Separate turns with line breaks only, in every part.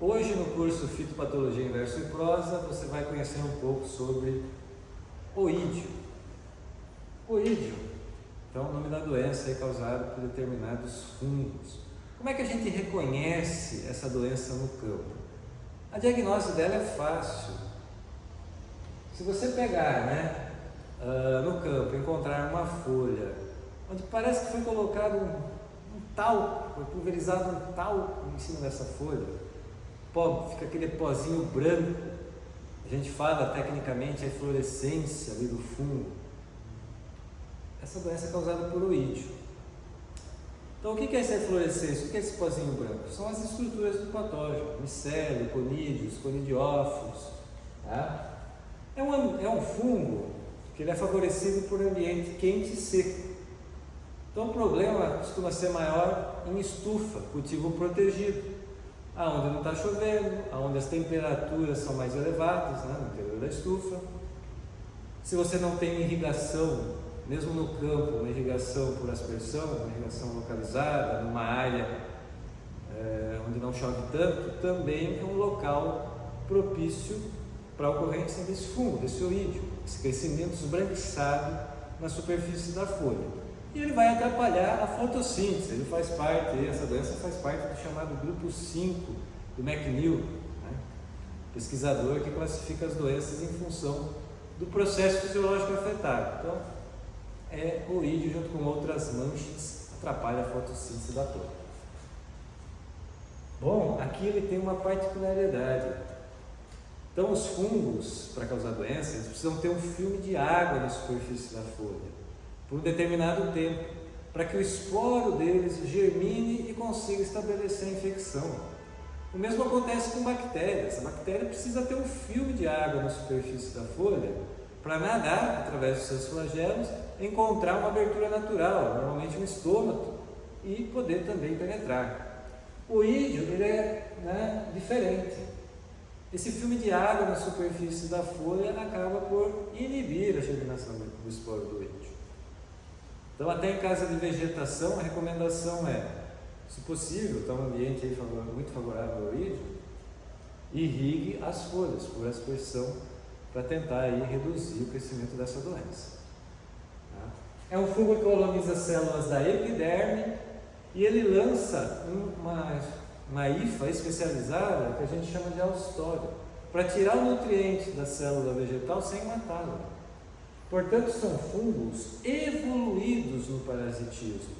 Hoje no curso Fitopatologia Inverso e Prosa você vai conhecer um pouco sobre oídio. Oídio, então, é o nome da doença causada por determinados fungos. Como é que a gente reconhece essa doença no campo? A diagnose dela é fácil. Se você pegar, no campo, encontrar uma folha onde parece que foi colocado um talco, foi pulverizado um talco em cima dessa folha, fica aquele pozinho branco, a gente fala tecnicamente a eflorescência ali do fungo. Essa doença é causada por oídio. Então, o que é essa eflorescência? O que é esse pozinho branco? São as estruturas do patógeno, micélio, conídeos, conidiófilos. Tá? É um fungo que ele é favorecido por ambiente quente e seco. Então, o problema costuma ser maior em estufa, cultivo protegido, aonde não está chovendo, aonde as temperaturas são mais elevadas, no interior da estufa. Se você não tem irrigação, mesmo no campo, uma irrigação por aspersão, uma irrigação localizada, numa área onde não chove tanto, também é um local propício para a ocorrência desse fungo, desse oídio, esse crescimento esbranquiçado na superfície da folha. E ele vai atrapalhar a fotossíntese, essa doença faz parte do chamado grupo 5 do McNeil, pesquisador que classifica as doenças em função do processo fisiológico afetado. Então, oídio junto com outras manchas atrapalha a fotossíntese da planta. Bom, aqui ele tem uma particularidade. Então, os fungos, para causar doença, eles precisam ter um filme de água na superfície da folha por um determinado tempo, para que o esporo deles germine e consiga estabelecer a infecção. O mesmo acontece com bactérias. A bactéria precisa ter um filme de água na superfície da folha para nadar através dos seus flagelos, encontrar uma abertura natural, normalmente um estômago, e poder também penetrar. O oídio ele é diferente. Esse filme de água na superfície da folha acaba por inibir a germinação do esporo do oídio. Então, até em casa de vegetação, a recomendação é, se possível, está um ambiente aí muito favorável ao oídio, irrigue as folhas por aspersão para tentar aí reduzir o crescimento dessa doença. É um fungo que coloniza células da epiderme e ele lança uma hifa especializada que a gente chama de austório, para tirar o nutriente da célula vegetal sem matá-la. Portanto, são fungos evoluídos no parasitismo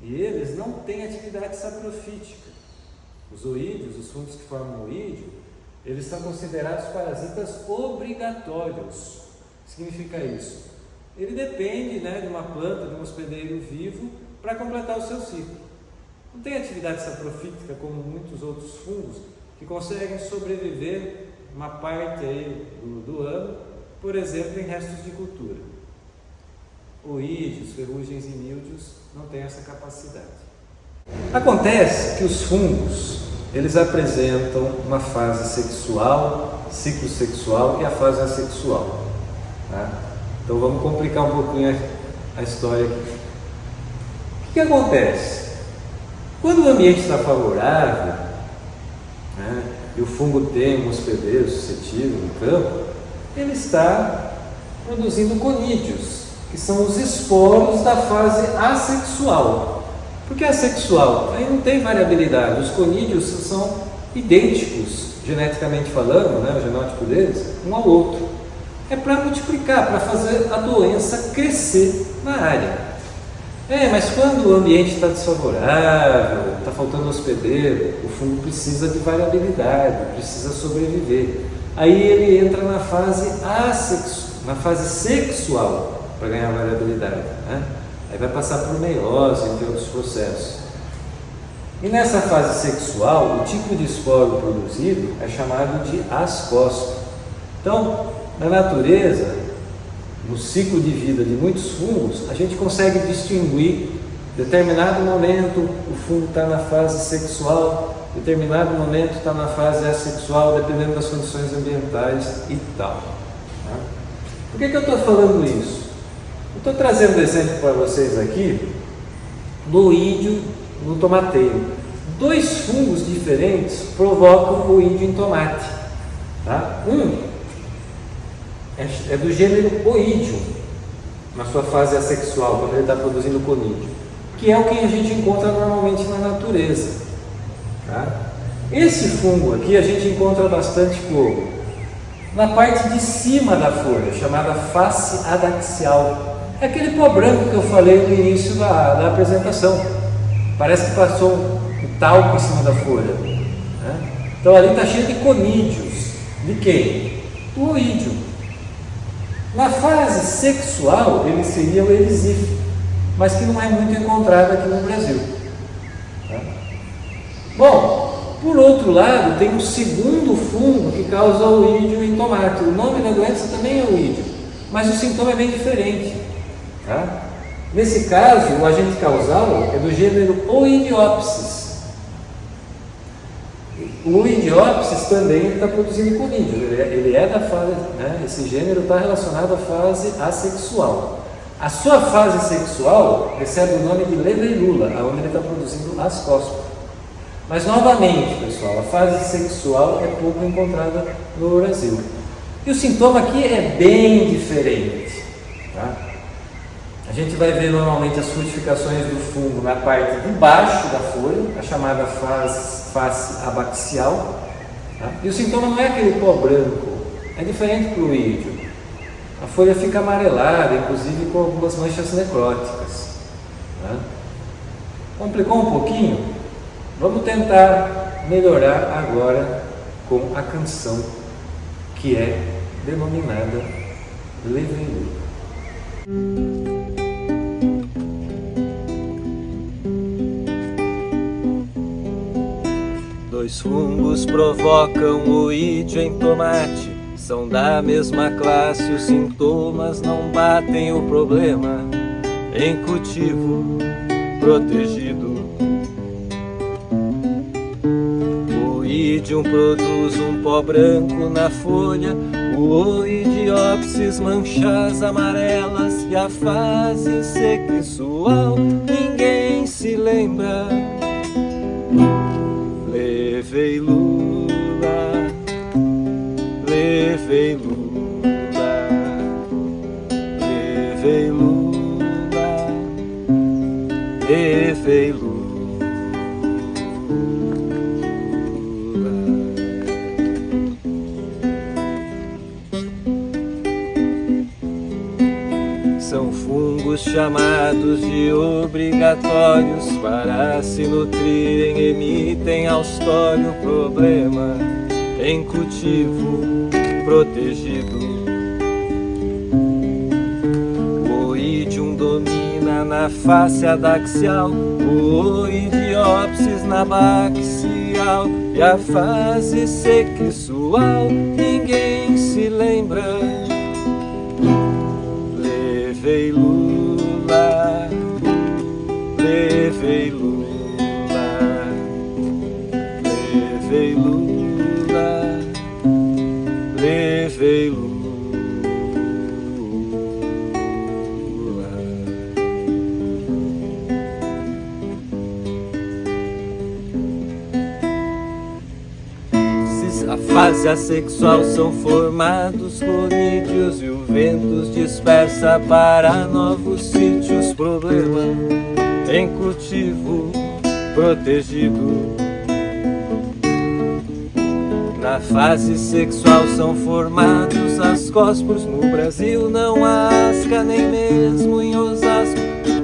e eles não têm atividade saprofítica. Os oídios, os fungos que formam oídio, eles são considerados parasitas obrigatórios. O que significa isso? Ele depende de uma planta, de um hospedeiro vivo para completar o seu ciclo. Não tem atividade saprofítica como muitos outros fungos que conseguem sobreviver uma parte aí do ano, por exemplo, em restos de cultura. Oídios, ferrugens e míldios não têm essa capacidade. Acontece que os fungos, eles apresentam uma fase sexual, ciclo sexual e a fase assexual. Então vamos complicar um pouquinho a história aqui. O que acontece? Quando o ambiente está favorável, e o fungo tem um hospedeiro suscetível no campo, ele está produzindo conídeos, que são os esporos da fase assexual. Por que assexual? Aí não tem variabilidade, os conídeos são idênticos, geneticamente falando, o genótipo deles, um ao outro. É para multiplicar, para fazer a doença crescer na área. Mas quando o ambiente está desfavorável, está faltando hospedeiro, o fungo precisa de variabilidade, precisa sobreviver. Aí ele entra na fase sexual para ganhar variabilidade. Aí vai passar por meiose, entre outros processos. E nessa fase sexual, o tipo de esporo produzido é chamado de ascósporo. Então, na natureza, no ciclo de vida de muitos fungos, a gente consegue distinguir, em determinado momento o fungo está na fase sexual, em determinado momento está na fase assexual, dependendo das condições ambientais e tal. Por que eu estou falando isso? Eu estou trazendo exemplo para vocês aqui do oídio no tomateiro. Dois fungos diferentes provocam oídio em tomate. Tá? Um é do gênero Oidium, na sua fase assexual, quando ele está produzindo conídeo, que é o que a gente encontra normalmente na natureza. Tá? Esse fungo aqui a gente encontra bastante como? Na parte de cima da folha, chamada face adaxial. É aquele pó branco que eu falei no início da apresentação. Parece que passou um talco em cima da folha. Né? Então ali está cheio de conídeos. De quem? Do oídio. Na fase sexual, ele seria o erisífero, mas que não é muito encontrado aqui no Brasil. Tá? Bom, por outro lado, tem um segundo fungo que causa oídio em tomate. O nome da doença também é oídio, mas o sintoma é bem diferente. Tá? Nesse caso, o agente causal é do gênero Oidiopsis. O Oidiopsis também está produzindo conídeos, ele é da fase, né? Esse gênero está relacionado à fase assexual. A sua fase sexual recebe o nome de leveilula, onde ele está produzindo ascóspora. Mas novamente, pessoal, a fase sexual é pouco encontrada no Brasil. E o sintoma aqui é bem diferente. Tá? A gente vai ver normalmente as frutificações do fungo na parte de baixo da folha, a chamada face abaxial. Tá? E o sintoma não é aquele pó branco, é diferente do oídio. A folha fica amarelada, inclusive com algumas manchas necróticas. Tá? Complicou um pouquinho? Vamos tentar melhorar agora com a canção que é denominada Leveilula.
Dois fungos provocam oídio em tomate. São da mesma classe, os sintomas não batem o problema. Em cultivo protegido, o oídium produz um pó branco na folha. O oidiopsis, manchas amarelas, e a fase sexual ninguém se lembra. Leveilula, leveilula, leveilula, leveilula. São fungos chamados de obrigatórios para se nutrirem, emitem austório, problema em cultivo protegido. O oídium domina na face adaxial, o oidiopsis na baxial, e a fase sexual ninguém se lembra. Leveilula, leveilula, leveilula, leveilula. A fase assexual são formados conídeos e o vento dispersa para novos sítios. Problema em cultivo protegido. Na fase sexual são formados ascósporos. No Brasil não há asca, nem mesmo em Osasco.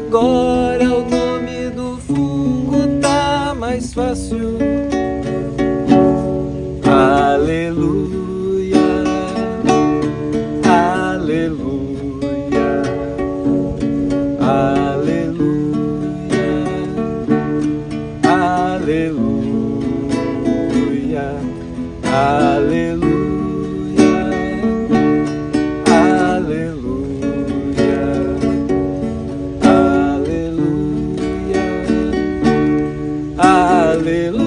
Agora o nome do fungo tá mais fácil. Aleluia, aleluia, aleluia, aleluia, aleluia, aleluia, aleluia, aleluia.